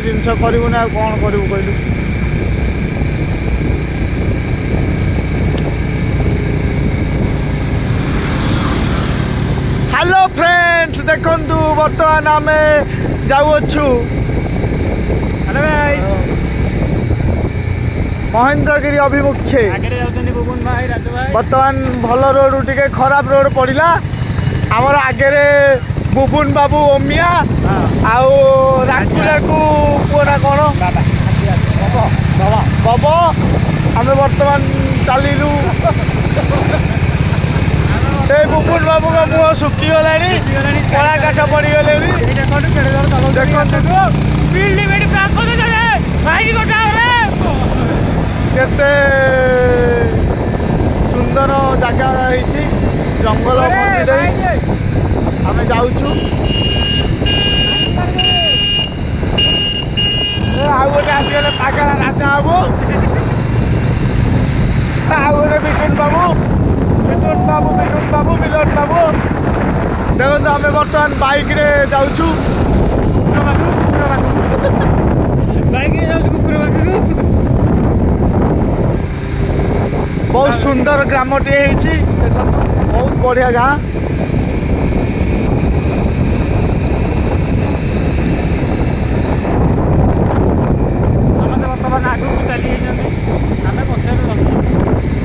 जिनस करू ना कौन करू कहलु। हेलो फ्रेंड्स देखंतु बर्तमान आम जाऊछु महेंद्रगिरी अभिमुखे बर्तमान भल रोड टिके खराब रोड पड़ा आमर आगे बुबुन बाबू ओमिया आउ राकुलाकू पुअना कौन बब आम बर्तमान चलू से बुबुन बाबू का मुह सुखीगला कला काठ पड़गले केते सुंदर जगह है जंगल मझे आम जाऊँ आउ गोटे आसगले पागला राजा हबू आउ गोटे मिथुन बाबू मिथुन बाबू मिलन बाबू देखो आम बर्तमान बाइक रे जाऊँ बहुत सुंदर ग्रामटे बहुत बढ़िया गाँ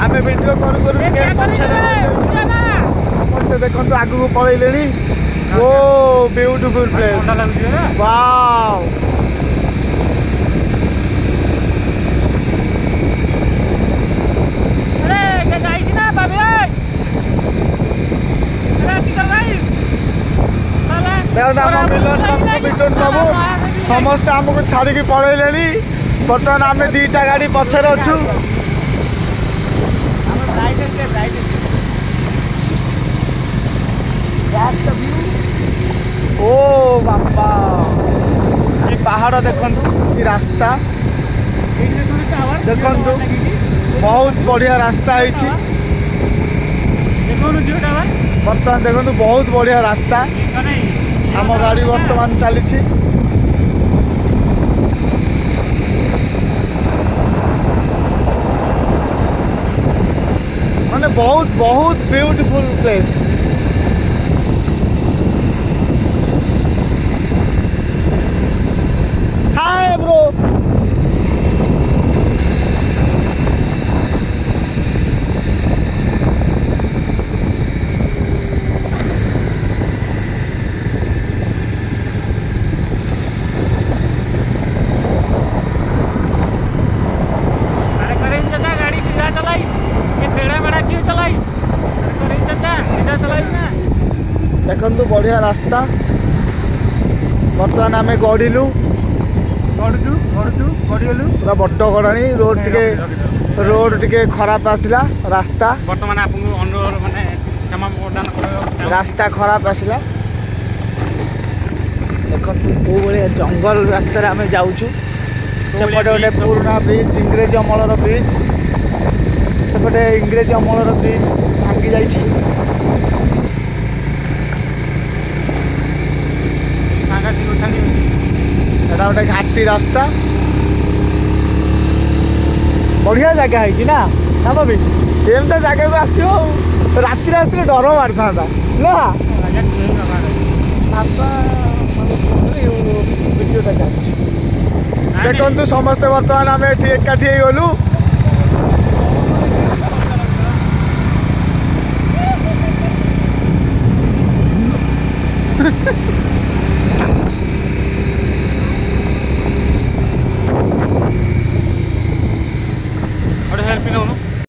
आम वीडियो कर देखो आगू पलैले ओ ब्यूटीफुल प्लेस वाव मिथुन बाबू समस्त आमको छाड़ी पलैले बर्तमान आम दीटा गाड़ी पछर अच्छु ओ बापा पहाड़ देखंतु कि रास्ता देखंतु बहुत बढ़िया रास्ता है बर्तमान देखंतु बहुत बढ़िया रास्ता आम गाड़ी बर्तमान चली माने बहुत बहुत ब्यूटीफुल प्लेस हाय ब्रो देखु बढ़िया रास्ता बर्तमान आम गड़िलु पूरा बड़ गड़ाणी रोड टिके खराब आसला रास्ता बर्तमान रास्ता खराब आसला देखो कौ भाया जंगल रास्तार आम जाऊँ सेपटे गोटे पुराना ब्रिज इंग्रेज अमलर ब्रिज सेपटे इंग्रेज अमलर ब्रिज भांगी जाइए गोटे घाटी रास्ता बढ़िया जगह है ना ना भाभी एमता जगह को आसो राति राति डर मार था ना देखु समस्ते बर्तमान आम ये एकाठी गलु